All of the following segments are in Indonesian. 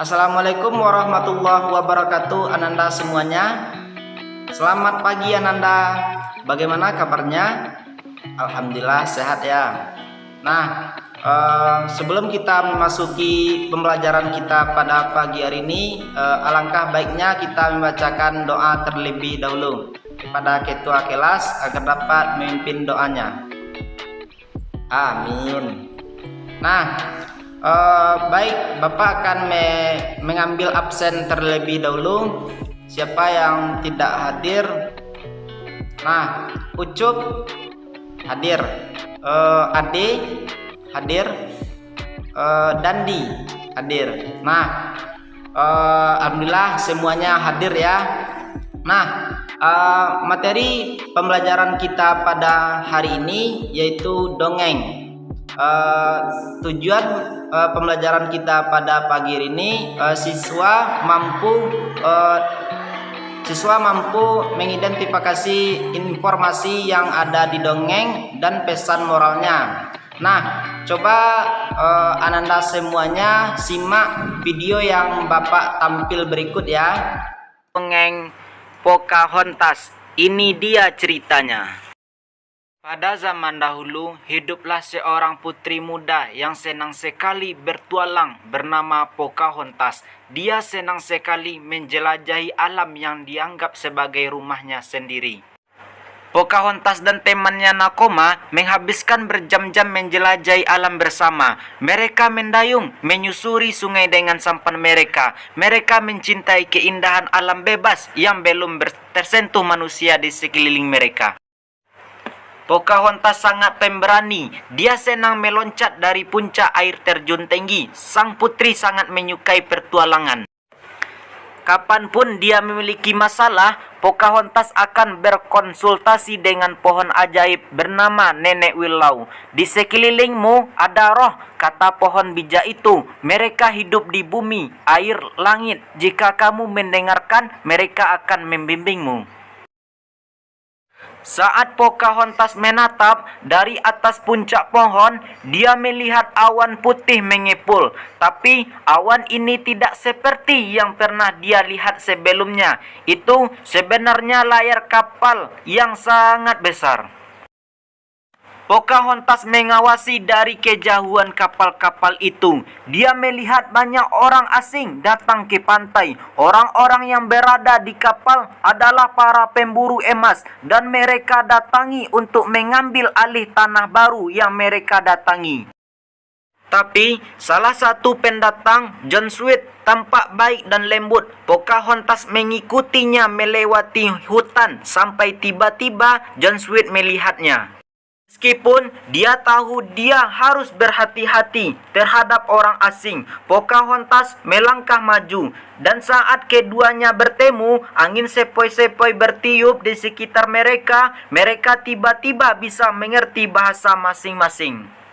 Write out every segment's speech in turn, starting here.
Assalamualaikum warahmatullahi wabarakatuh, Ananda semuanya. Selamat pagi Ananda. Bagaimana kabarnya? Alhamdulillah sehat ya. Nah, sebelum kita memasuki pembelajaran kita pada pagi hari ini, alangkah baiknya kita membacakan doa terlebih dahulu kepada ketua kelas agar dapat memimpin doanya. Amin. Nah, baik, Bapak akan mengambil absen terlebih dahulu. Siapa yang tidak hadir? Nah, Ucup hadir, Ade hadir, Dandi hadir. Nah, alhamdulillah semuanya hadir ya. Nah, materi pembelajaran kita pada hari ini yaitu dongeng. Tujuan pembelajaran kita pada pagi ini, siswa mampu mengidentifikasi informasi yang ada di dongeng dan pesan moralnya. Nah, coba Ananda semuanya simak video yang Bapak tampil berikut ya. Dongeng Pocahontas, ini dia ceritanya. Pada zaman dahulu, hiduplah seorang putri muda yang senang sekali bertualang bernama Pocahontas. Dia senang sekali menjelajahi alam yang dianggap sebagai rumahnya sendiri. Pocahontas dan temannya Nakoma menghabiskan berjam-jam menjelajahi alam bersama. Mereka mendayung, menyusuri sungai dengan sampan mereka. Mereka mencintai keindahan alam bebas yang belum tersentuh manusia di sekeliling mereka. Pocahontas sangat pemberani. Dia senang meloncat dari puncak air terjun tinggi. Sang putri sangat menyukai pertualangan. Kapanpun dia memiliki masalah, Pocahontas akan berkonsultasi dengan pohon ajaib bernama Nenek Willow. Di sekelilingmu ada roh, kata pohon bijak itu. Mereka hidup di bumi, air, langit. Jika kamu mendengarkan, mereka akan membimbingmu. Saat Pocahontas menatap dari atas puncak pohon, dia melihat awan putih mengepul. Tapi awan ini tidak seperti yang pernah dia lihat sebelumnya. Itu sebenarnya layar kapal yang sangat besar. Pocahontas mengawasi dari kejauhan kapal-kapal itu. Dia melihat banyak orang asing datang ke pantai. Orang-orang yang berada di kapal adalah para pemburu emas dan mereka datangi untuk mengambil alih tanah baru yang mereka datangi. Tapi salah satu pendatang, John Sweet, tampak baik dan lembut. Pocahontas mengikutinya melewati hutan sampai tiba-tiba John Sweet melihatnya. Meskipun dia tahu dia harus berhati-hati terhadap orang asing, Pocahontas melangkah maju. Dan saat keduanya bertemu, angin sepoi-sepoi bertiup di sekitar mereka. Mereka tiba-tiba bisa mengerti bahasa masing-masing.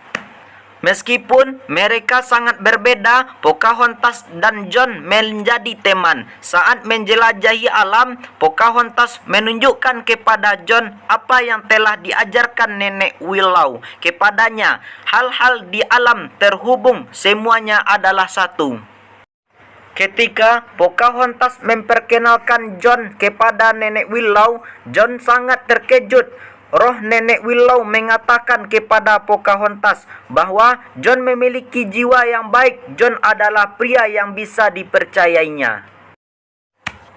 Meskipun mereka sangat berbeda, Pocahontas dan John menjadi teman. Saat menjelajahi alam, Pocahontas menunjukkan kepada John apa yang telah diajarkan Nenek Willow kepadanya. Hal-hal di alam terhubung, semuanya adalah satu. Ketika Pocahontas memperkenalkan John kepada Nenek Willow, John sangat terkejut. Roh Nenek Willow mengatakan kepada Pocahontas bahwa John memiliki jiwa yang baik. John adalah pria yang bisa dipercayainya.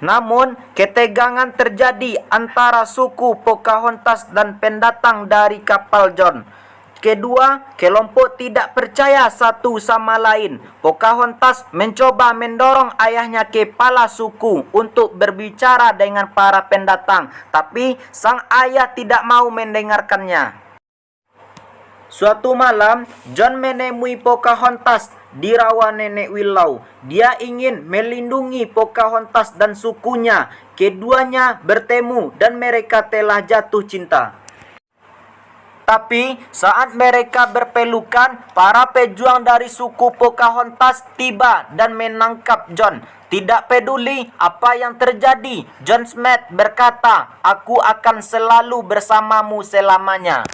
Namun, ketegangan terjadi antara suku Pocahontas dan pendatang dari kapal John. Kedua kelompok tidak percaya satu sama lain. Pocahontas mencoba mendorong ayahnya kepala suku untuk berbicara dengan para pendatang, tapi sang ayah tidak mau mendengarkannya. Suatu malam, John menemui Pocahontas di rawa Nenek Willow. Dia ingin melindungi Pocahontas dan sukunya. Keduanya bertemu dan mereka telah jatuh cinta. Tapi saat mereka berpelukan, para pejuang dari suku Pocahontas tiba dan menangkap John. Tidak peduli apa yang terjadi, John Smith berkata, "Aku akan selalu bersamamu selamanya."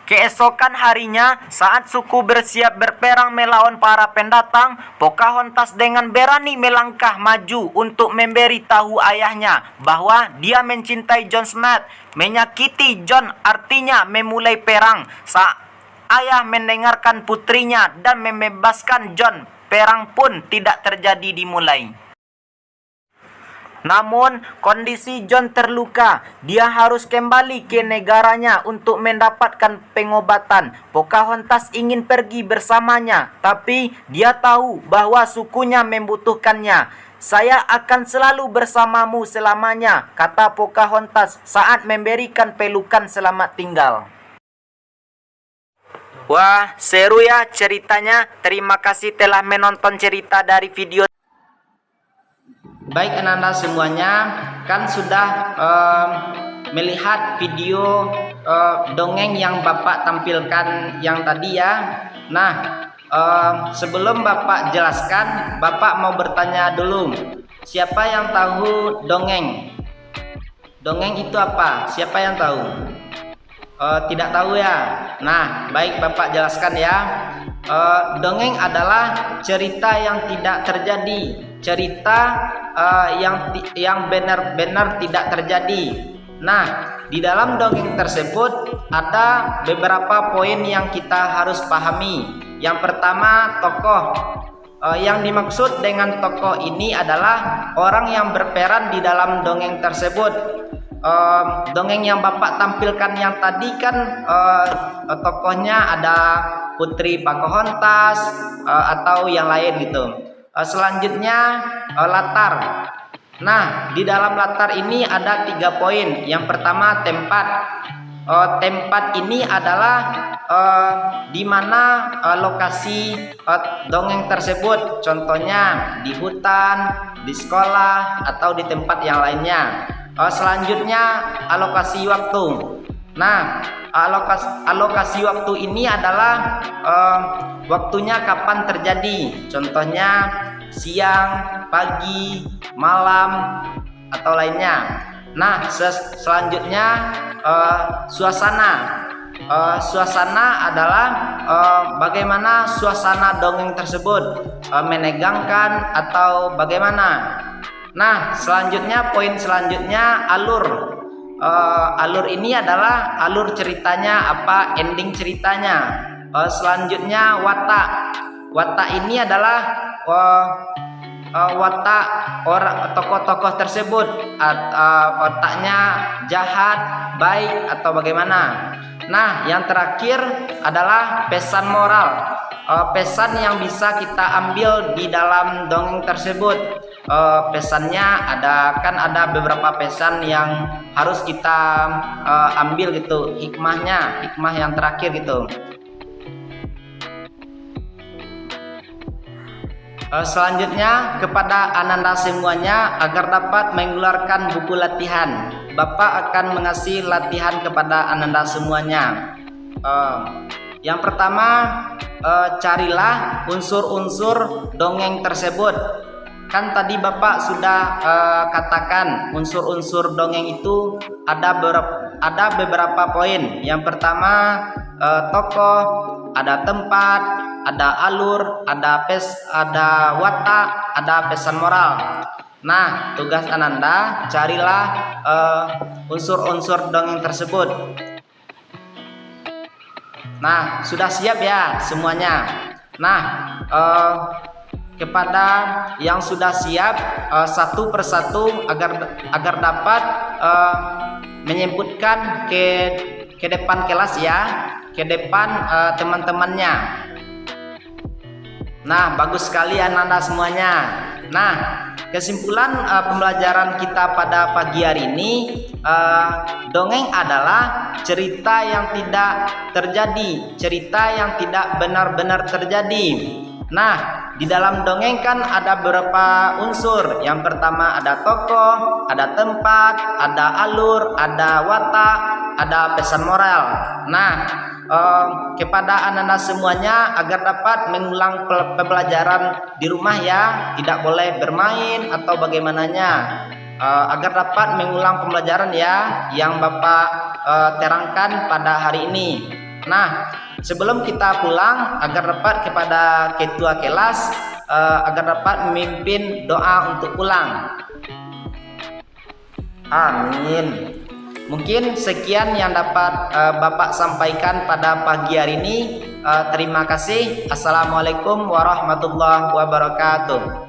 Keesokan harinya, saat suku bersiap berperang melawan para pendatang, Pocahontas dengan berani melangkah maju untuk memberitahu ayahnya bahwa dia mencintai John Smith. Menyakiti John artinya memulai perang. Saat ayah mendengarkan putrinya dan membebaskan John, perang pun tidak terjadi dimulai. Namun, kondisi John terluka. Dia harus kembali ke negaranya untuk mendapatkan pengobatan. Pocahontas ingin pergi bersamanya, tapi dia tahu bahwa sukunya membutuhkannya. "Saya akan selalu bersamamu selamanya," kata Pocahontas saat memberikan pelukan selamat tinggal. Wah, seru ya ceritanya. Terima kasih telah menonton cerita dari video. Baik Ananda semuanya, kan sudah melihat video dongeng yang Bapak tampilkan yang tadi ya. Nah, sebelum Bapak jelaskan, Bapak mau bertanya dulu. Siapa yang tahu dongeng? Dongeng itu apa? Siapa yang tahu? Tidak tahu ya. Nah, baik Bapak jelaskan ya. Dongeng adalah cerita yang tidak terjadi, cerita yang benar-benar tidak terjadi. Nah, di dalam dongeng tersebut ada beberapa poin yang kita harus pahami. Yang pertama, tokoh. Yang dimaksud dengan tokoh ini adalah orang yang berperan di dalam dongeng tersebut. Dongeng yang Bapak tampilkan yang tadi kan tokohnya ada Putri Pocahontas atau yang lain gitu. Selanjutnya latar. Nah, di dalam latar ini ada 3 poin. Yang pertama, tempat. Tempat ini adalah di mana lokasi dongeng tersebut. Contohnya di hutan, di sekolah, atau di tempat yang lainnya. Selanjutnya alokasi waktu. Nah, alokasi waktu ini adalah waktunya kapan terjadi. Contohnya siang, pagi, malam, atau lainnya. Nah, selanjutnya suasana. Suasana adalah bagaimana suasana dongeng tersebut, menegangkan atau bagaimana. Nah, selanjutnya poin selanjutnya alur. Alur ini adalah alur ceritanya apa, ending ceritanya. Selanjutnya watak. Watak ini adalah watak orang tokoh-tokoh tersebut. Wataknya jahat, baik atau bagaimana. Nah, yang terakhir adalah pesan moral. Pesan yang bisa kita ambil di dalam dongeng tersebut. Pesannya ada beberapa pesan yang harus kita ambil gitu, hikmah yang terakhir gitu. Selanjutnya kepada Ananda semuanya, agar dapat mengeluarkan buku latihan, Bapak akan mengasih latihan kepada Ananda semuanya. Yang pertama, carilah unsur-unsur dongeng tersebut. Kan tadi Bapak sudah katakan unsur-unsur dongeng itu ada beberapa poin. Yang pertama, tokoh, ada tempat, ada alur, ada watak, ada pesan moral. Nah, tugas Ananda, carilah unsur-unsur dongeng tersebut. Nah, sudah siap ya semuanya? Nah, kepada yang sudah siap, satu persatu agar dapat menyebutkan ke depan kelas ya, ke depan teman-temannya. Nah, bagus sekali Ananda semuanya. Nah, kesimpulan pembelajaran kita pada pagi hari ini, dongeng adalah cerita yang tidak terjadi, cerita yang tidak benar-benar terjadi. Nah, di dalam dongeng kan ada beberapa unsur. Yang pertama ada tokoh, ada tempat, ada alur, ada watak, ada pesan moral. Nah, kepada anak-anak semuanya agar dapat mengulang pembelajaran di rumah ya, tidak boleh bermain atau bagaimananya, agar dapat mengulang pembelajaran ya yang Bapak terangkan pada hari ini. Nah, sebelum kita pulang agar dapat kepada ketua kelas agar dapat memimpin doa untuk pulang. Amin. Mungkin sekian yang dapat Bapak sampaikan pada pagi hari ini. Terima kasih. Assalamualaikum warahmatullahi wabarakatuh.